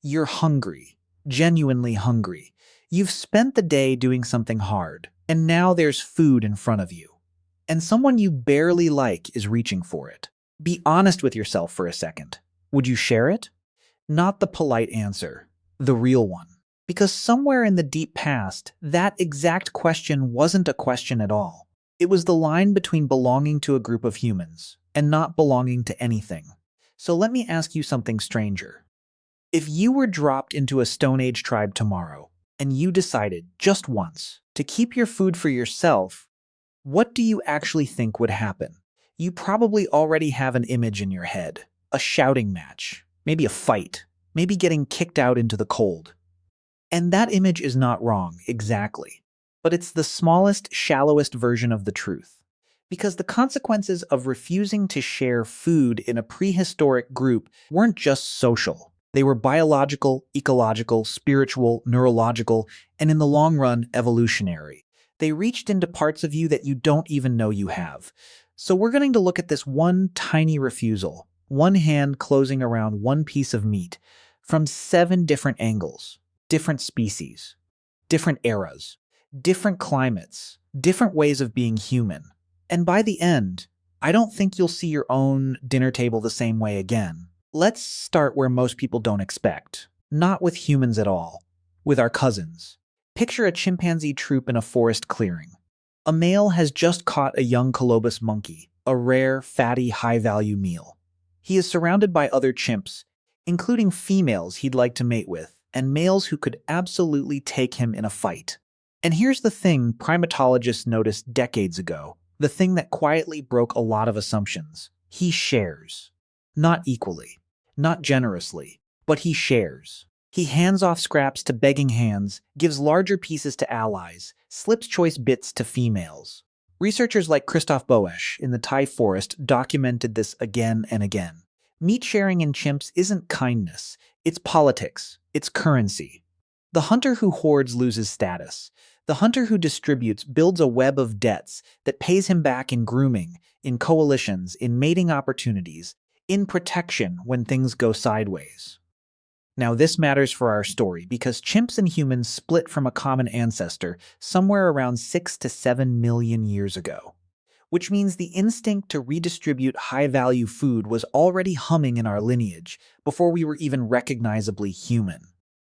You're hungry, genuinely hungry. You've spent the day doing something hard, and now there's food in front of you. And someone you barely like is reaching for it. Be honest with yourself for a second. Would you share it? Not the polite answer, the real one. Because somewhere in the deep past, that exact question wasn't a question at all. It was the line between belonging to a group of humans and not belonging to anything. So let me ask you something stranger. If you were dropped into a Stone Age tribe tomorrow, and you decided, just once, to keep your food for yourself, what do you actually think would happen? You probably already have an image in your head. A shouting match, maybe a fight, maybe getting kicked out into the cold. And that image is not wrong, exactly. But it's the smallest, shallowest version of the truth. Because the consequences of refusing to share food in a prehistoric group weren't just social. They were biological, ecological, spiritual, neurological, and in the long run, evolutionary. They reached into parts of you that you don't even know you have. So we're going to look at this one tiny refusal, one hand closing around one piece of meat, from 7 different angles, different species, different eras, different climates, different ways of being human. And by the end, I don't think you'll see your own dinner table the same way again. Let's start where most people don't expect. Not with humans at all. With our cousins. Picture a chimpanzee troop in a forest clearing. A male has just caught a young colobus monkey, a rare, fatty, high-value meal. He is surrounded by other chimps, including females he'd like to mate with, and males who could absolutely take him in a fight. And here's the thing primatologists noticed decades ago, the thing that quietly broke a lot of assumptions. He shares. Not equally. Not generously, but he shares. He hands off scraps to begging hands, gives larger pieces to allies, slips choice bits to females. Researchers like Christoph Boesch in the Thai forest documented this again and again. Meat sharing in chimps isn't kindness, it's politics, it's currency. The hunter who hoards loses status. The hunter who distributes builds a web of debts that pays him back in grooming, in coalitions, in mating opportunities, in protection when things go sideways. Now this matters for our story because chimps and humans split from a common ancestor somewhere around 6 to 7 million years ago, which means the instinct to redistribute high-value food was already humming in our lineage before we were even recognizably human.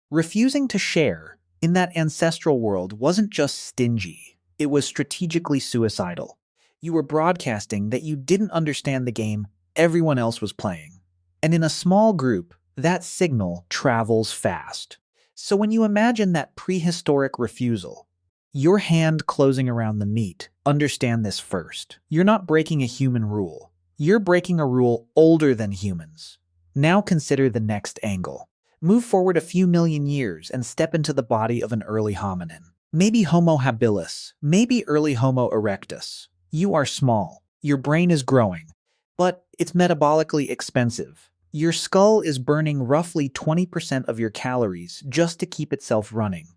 Refusing to share in that ancestral world wasn't just stingy, it was strategically suicidal. You were broadcasting that you didn't understand the game everyone else was playing. And in a small group, that signal travels fast. So when you imagine that prehistoric refusal, your hand closing around the meat, understand this first. You're not breaking a human rule. You're breaking a rule older than humans. Now consider the next angle. Move forward a few million years and step into the body of an early hominin. Maybe Homo habilis, maybe early Homo erectus. You are small. Your brain is growing. But it's metabolically expensive. Your skull is burning roughly 20% of your calories just to keep itself running.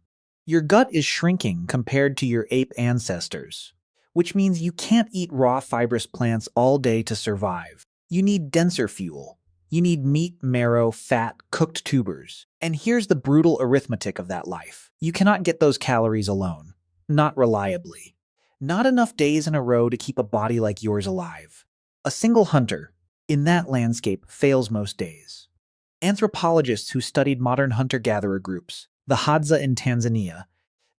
Your gut is shrinking compared to your ape ancestors, which means you can't eat raw fibrous plants all day to survive. You need denser fuel. You need meat, marrow, fat, cooked tubers. And here's the brutal arithmetic of that life. You cannot get those calories alone. Not reliably. Not enough days in a row to keep a body like yours alive. A single hunter, in that landscape, fails most days. Anthropologists who studied modern hunter-gatherer groups, the Hadza in Tanzania,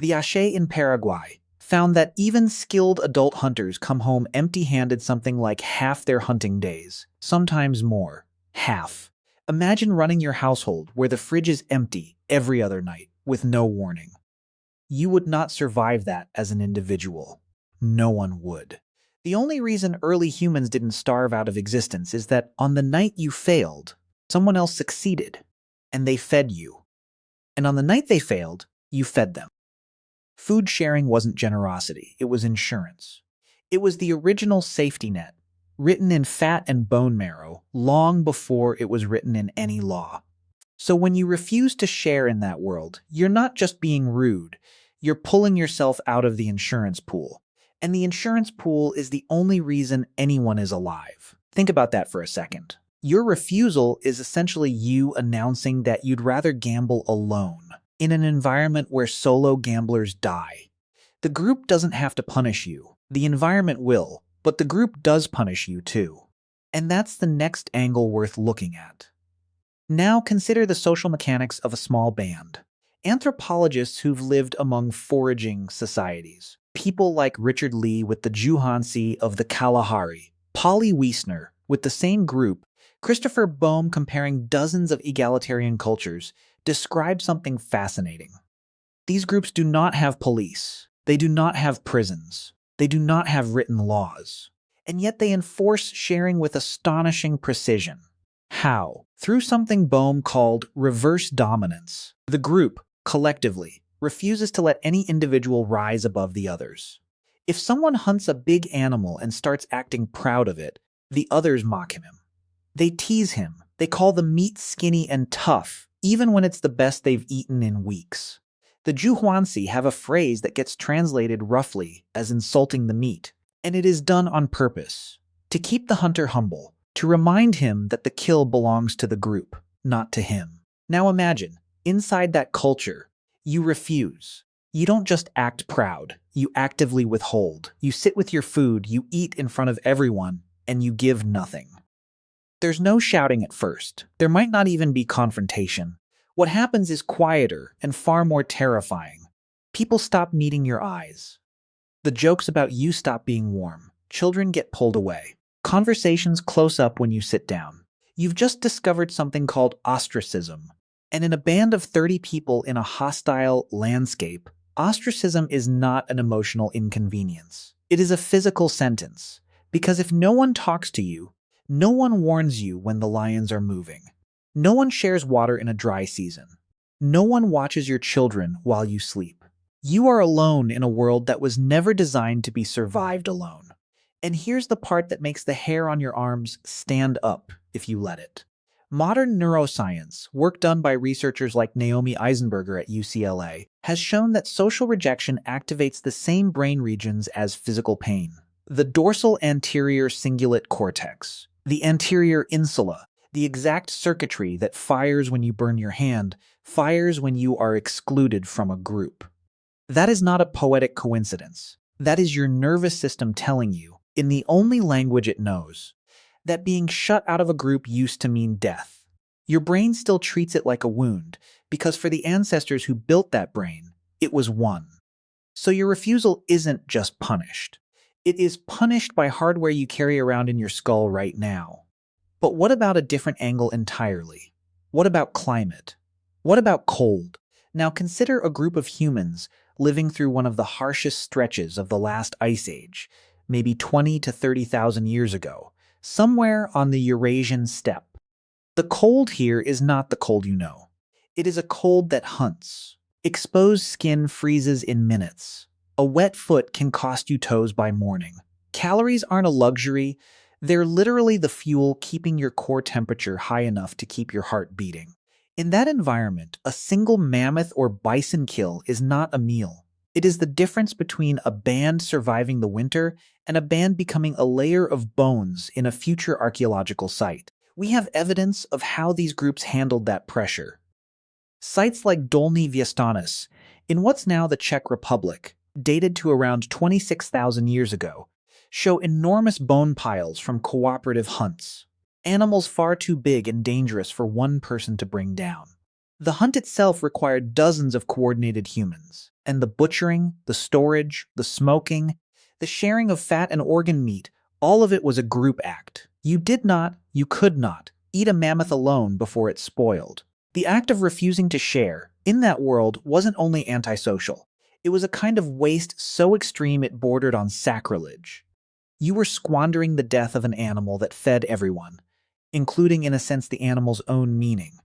the Ache in Paraguay, found that even skilled adult hunters come home empty-handed something like half their hunting days, sometimes more. Half. Imagine running your household where the fridge is empty every other night, with no warning. You would not survive that as an individual. No one would. The only reason early humans didn't starve out of existence is that on the night you failed, someone else succeeded, and they fed you. And on the night they failed, you fed them. Food sharing wasn't generosity, it was insurance. It was the original safety net, written in fat and bone marrow long before it was written in any law. So when you refuse to share in that world, you're not just being rude, you're pulling yourself out of the insurance pool. And the insurance pool is the only reason anyone is alive. Think about that for a second. Your refusal is essentially you announcing that you'd rather gamble alone in an environment where solo gamblers die. The group doesn't have to punish you. The environment will, but the group does punish you too. And that's the next angle worth looking at. Now consider the social mechanics of a small band. Anthropologists who've lived among foraging societies, people like Richard Lee with the Juhansi of the Kalahari, Polly Wiesner with the same group, Christopher Boehm comparing dozens of egalitarian cultures, describe something fascinating. These groups do not have police. They do not have prisons. They do not have written laws. And yet they enforce sharing with astonishing precision. How? Through something Boehm called reverse dominance. The group, collectively, refuses to let any individual rise above the others. If someone hunts a big animal and starts acting proud of it, the others mock him. They tease him. They call the meat skinny and tough, even when it's the best they've eaten in weeks. The Juhuansi have a phrase that gets translated roughly as insulting the meat, and it is done on purpose, to keep the hunter humble, to remind him that the kill belongs to the group, not to him. Now imagine, inside that culture, you refuse. You don't just act proud, you actively withhold. You sit with your food, you eat in front of everyone, and you give nothing. There's no shouting at first. There might not even be confrontation. What happens is quieter and far more terrifying. People stop meeting your eyes. The jokes about you stop being warm. Children get pulled away. Conversations close up when you sit down. You've just discovered something called ostracism. And in a band of 30 people in a hostile landscape, ostracism is not an emotional inconvenience. It is a physical sentence. Because if no one talks to you, no one warns you when the lions are moving. No one shares water in a dry season. No one watches your children while you sleep. You are alone in a world that was never designed to be survived alone. And here's the part that makes the hair on your arms stand up if you let it. Modern neuroscience, work done by researchers like Naomi Eisenberger at UCLA, has shown that social rejection activates the same brain regions as physical pain. The dorsal anterior cingulate cortex, the anterior insula, the exact circuitry that fires when you burn your hand, fires when you are excluded from a group. That is not a poetic coincidence. That is your nervous system telling you, in the only language it knows, that being shut out of a group used to mean death. Your brain still treats it like a wound, because for the ancestors who built that brain, it was one. So your refusal isn't just punished. It is punished by hardware you carry around in your skull right now. But what about a different angle entirely? What about climate? What about cold? Now consider a group of humans living through one of the harshest stretches of the last ice age, maybe 20 to 30,000 years ago, somewhere on the Eurasian steppe. The cold here is not the cold you know. It is a cold that hunts. Exposed skin freezes in minutes. A wet foot can cost you toes by morning. Calories aren't a luxury. They're literally the fuel keeping your core temperature high enough to keep your heart beating. In that environment, a single mammoth or bison kill is not a meal. It is the difference between a band surviving the winter and a band becoming a layer of bones in a future archaeological site. We have evidence of how these groups handled that pressure. Sites like Dolní Věstonice, in what's now the Czech Republic, dated to around 26,000 years ago, show enormous bone piles from cooperative hunts. Animals far too big and dangerous for one person to bring down. The hunt itself required dozens of coordinated humans, and the butchering, the storage, the smoking, the sharing of fat and organ meat, all of it was a group act. You could not, eat a mammoth alone before it spoiled. The act of refusing to share, in that world, wasn't only antisocial. It was a kind of waste so extreme it bordered on sacrilege. You were squandering the death of an animal that fed everyone, including in a sense the animal's own meaning.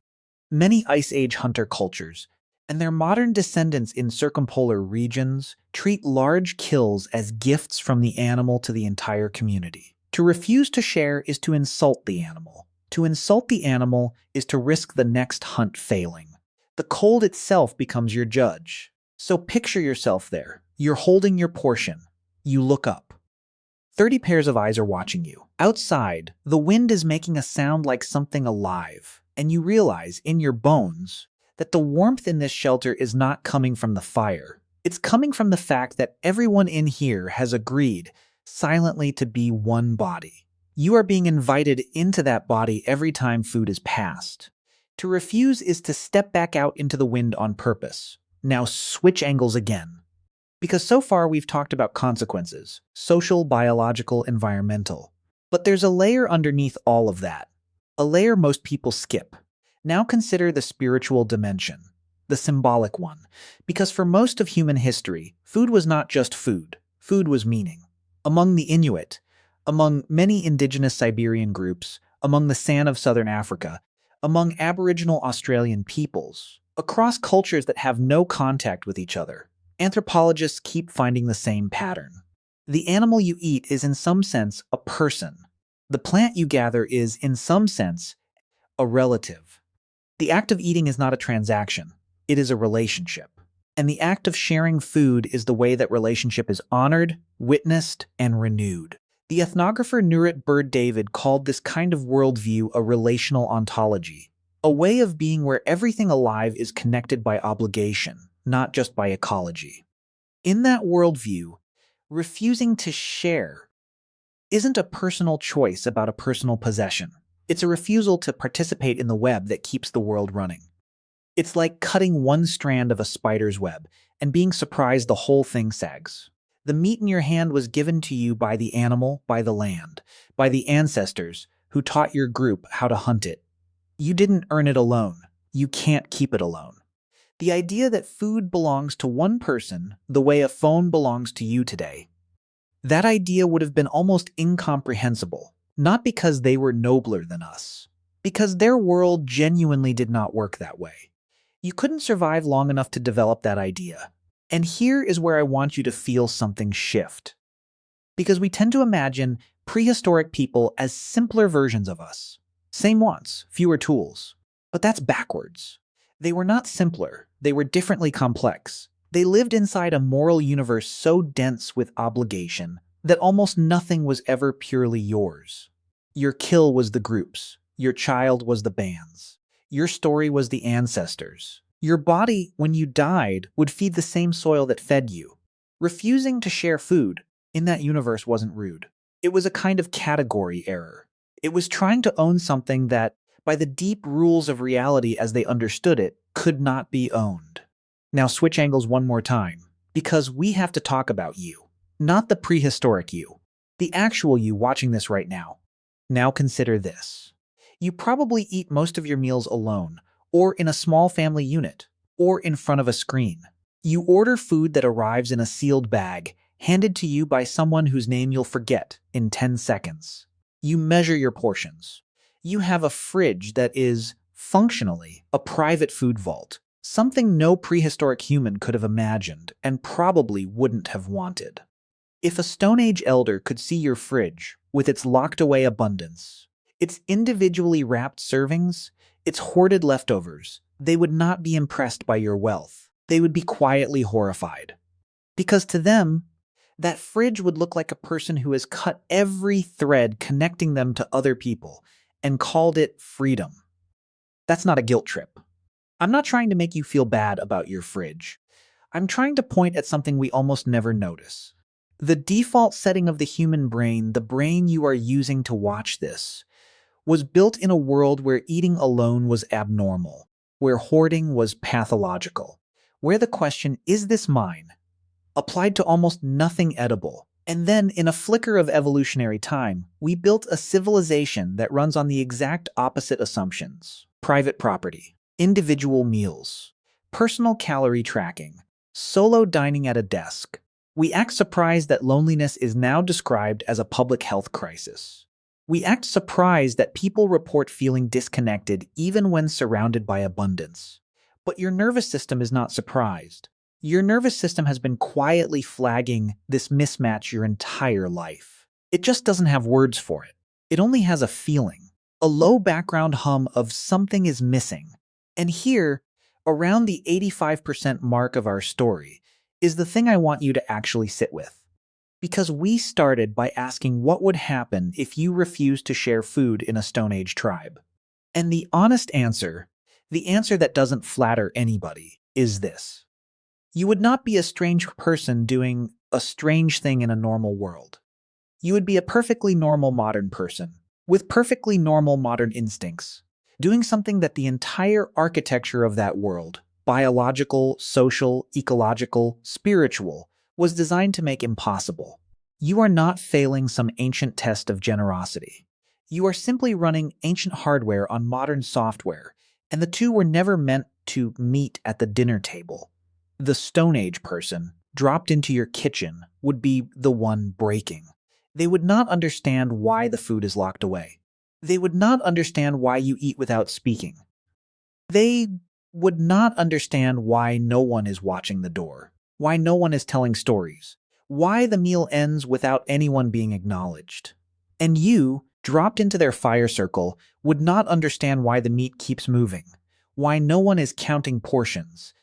Many Ice Age hunter cultures, and their modern descendants in circumpolar regions, treat large kills as gifts from the animal to the entire community. To refuse to share is to insult the animal. To insult the animal is to risk the next hunt failing. The cold itself becomes your judge. So picture yourself there. You're holding your portion. You look up. 30 pairs of eyes are watching you. Outside, the wind is making a sound like something alive, and you realize in your bones that the warmth in this shelter is not coming from the fire. It's coming from the fact that everyone in here has agreed silently to be one body. You are being invited into that body every time food is passed. To refuse is to step back out into the wind on purpose. Now switch angles again. Because so far we've talked about consequences, social, biological, environmental. But there's a layer underneath all of that. A layer most people skip. Now consider the spiritual dimension, the symbolic one. Because for most of human history, food was not just food. Food was meaning. Among the Inuit, among many indigenous Siberian groups, among the San of southern Africa, among Aboriginal Australian peoples, across cultures that have no contact with each other, anthropologists keep finding the same pattern. The animal you eat is in some sense a person. The plant you gather is, in some sense, a relative. The act of eating is not a transaction. It is a relationship. And the act of sharing food is the way that relationship is honored, witnessed, and renewed. The ethnographer Nurit Bird-David called this kind of worldview a relational ontology, a way of being where everything alive is connected by obligation, not just by ecology. In that worldview, refusing to share isn't a personal choice about a personal possession. It's a refusal to participate in the web that keeps the world running. It's like cutting one strand of a spider's web and being surprised the whole thing sags. The meat in your hand was given to you by the animal, by the land, by the ancestors who taught your group how to hunt it. You didn't earn it alone. You can't keep it alone. The idea that food belongs to one person the way a phone belongs to you today, that idea would have been almost incomprehensible, not because they were nobler than us, because their world genuinely did not work that way. You couldn't survive long enough to develop that idea. And here is where I want you to feel something shift. Because we tend to imagine prehistoric people as simpler versions of us. Same wants, fewer tools. But that's backwards. They were not simpler, they were differently complex. They lived inside a moral universe so dense with obligation that almost nothing was ever purely yours. Your kill was the group's, your child was the band's. Your story was the ancestors. Your body, when you died, would feed the same soil that fed you. Refusing to share food in that universe wasn't rude. It was a kind of category error. It was trying to own something that, by the deep rules of reality as they understood it, could not be owned. Now switch angles one more time, because we have to talk about you, not the prehistoric you, the actual you watching this right now. Now consider this. You probably eat most of your meals alone, or in a small family unit, or in front of a screen. You order food that arrives in a sealed bag, handed to you by someone whose name you'll forget in 10 seconds. You measure your portions. You have a fridge that is, functionally, a private food vault, something no prehistoric human could have imagined and probably wouldn't have wanted. If a Stone Age elder could see your fridge, with its locked-away abundance, its individually wrapped servings, its hoarded leftovers, they would not be impressed by your wealth. They would be quietly horrified. Because to them, that fridge would look like a person who has cut every thread connecting them to other people and called it freedom. That's not a guilt trip. I'm not trying to make you feel bad about your fridge. I'm trying to point at something we almost never notice. The default setting of the human brain, the brain you are using to watch this, was built in a world where eating alone was abnormal, where hoarding was pathological, where the question, "Is this mine?" applied to almost nothing edible. And then, in a flicker of evolutionary time, we built a civilization that runs on the exact opposite assumptions: private property, individual meals, personal calorie tracking, solo dining at a desk. We act surprised that loneliness is now described as a public health crisis. We act surprised that people report feeling disconnected even when surrounded by abundance. But your nervous system is not surprised. Your nervous system has been quietly flagging this mismatch your entire life. It just doesn't have words for it. It only has a feeling, a low background hum of something is missing. And here, around the 85% mark of our story, is the thing I want you to actually sit with. Because we started by asking what would happen if you refused to share food in a Stone Age tribe. And the answer that doesn't flatter anybody, is this. You would not be a strange person doing a strange thing in a normal world. You would be a perfectly normal modern person, with perfectly normal modern instincts, doing something that the entire architecture of that world, biological, social, ecological, spiritual, was designed to make impossible. You are not failing some ancient test of generosity. You are simply running ancient hardware on modern software, and the two were never meant to meet at the dinner table. The Stone Age person, dropped into your kitchen, would be the one breaking. They would not understand why the food is locked away. They would not understand why you eat without speaking. They would not understand why no one is watching the door, why no one is telling stories, why the meal ends without anyone being acknowledged. And you, dropped into their fire circle, would not understand why the meat keeps moving, why no one is counting portions,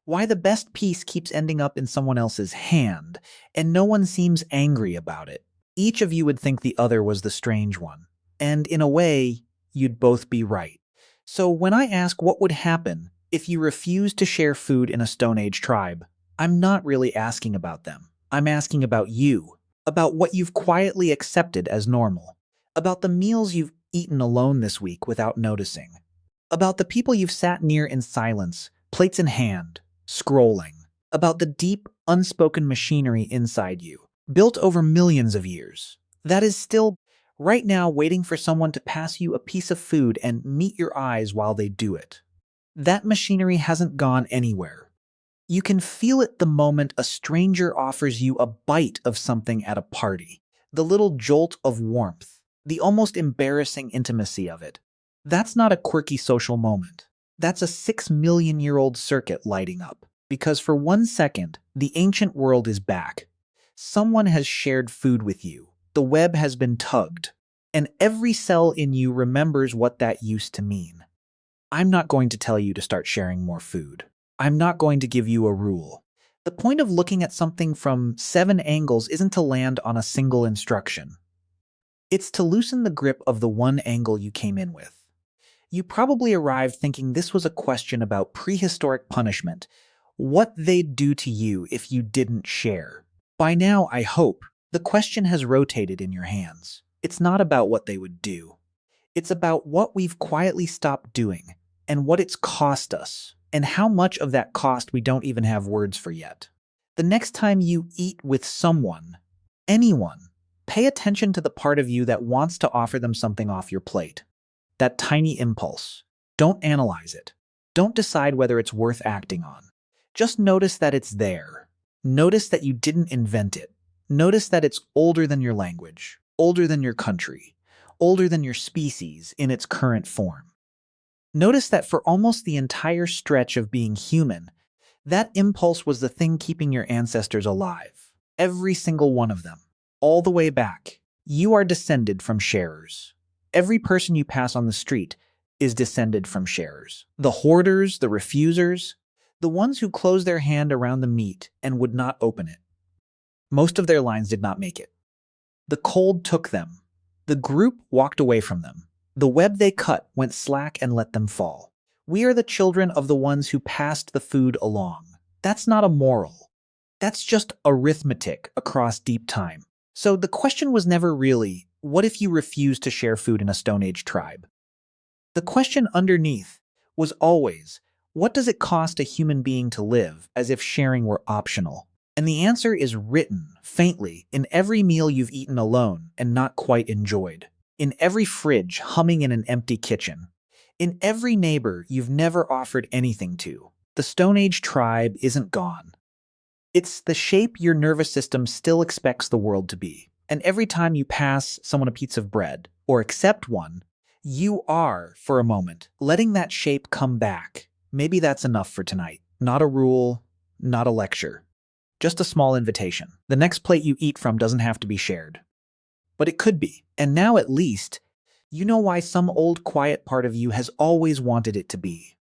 why the best piece keeps ending up in someone else's hand, and no one seems angry about it. Each of you would think the other was the strange one, and in a way, you'd both be right. So when I ask what would happen if you refused to share food in a Stone Age tribe, I'm not really asking about them. I'm asking about you, about what you've quietly accepted as normal, about the meals you've eaten alone this week without noticing, about the people you've sat near in silence, plates in hand, scrolling, about the deep, unspoken machinery inside you, built over millions of years, that is still right now waiting for someone to pass you a piece of food and meet your eyes while they do it. That machinery hasn't gone anywhere. You can feel it the moment a stranger offers you a bite of something at a party, the little jolt of warmth, the almost embarrassing intimacy of it. That's not a quirky social moment. That's a 6 million-year-old circuit lighting up, because for 1 second, the ancient world is back. Someone has shared food with you. The web has been tugged, and every cell in you remembers what that used to mean. I'm not going to tell you to start sharing more food. I'm not going to give you a rule. The point of looking at something from 7 angles isn't to land on a single instruction. It's to loosen the grip of the one angle you came in with. You probably arrived thinking this was a question about prehistoric punishment, what they'd do to you if you didn't share. By now, I hope, the question has rotated in your hands. It's not about what they would do. It's about what we've quietly stopped doing, and what it's cost us, and how much of that cost we don't even have words for yet. The next time you eat with someone, anyone, pay attention to the part of you that wants to offer them something off your plate. That tiny impulse. Don't analyze it. Don't decide whether it's worth acting on. Just notice that it's there. Notice that you didn't invent it. Notice that it's older than your language, older than your country, older than your species in its current form. Notice that for almost the entire stretch of being human, that impulse was the thing keeping your ancestors alive. Every single one of them. All the way back. You are descended from sharers. Every person you pass on the street is descended from sharers. The hoarders, the refusers, the ones who closed their hand around the meat and would not open it. Most of their lines did not make it. The cold took them. The group walked away from them. The web they cut went slack and let them fall. We are the children of the ones who passed the food along. That's not a moral. That's just arithmetic across deep time. So the question was never really, what if you refused to share food in a Stone Age tribe? The question underneath was always, what does it cost a human being to live, as if sharing were optional? And the answer is written, faintly, in every meal you've eaten alone and not quite enjoyed. In every fridge humming in an empty kitchen. In every neighbor you've never offered anything to. The Stone Age tribe isn't gone. It's the shape your nervous system still expects the world to be. And every time you pass someone a piece of bread, or accept one, you are, for a moment, letting that shape come back. Maybe that's enough for tonight. Not a rule, not a lecture. Just a small invitation. The next plate you eat from doesn't have to be shared. But it could be. And now at least, you know why some old quiet part of you has always wanted it to be.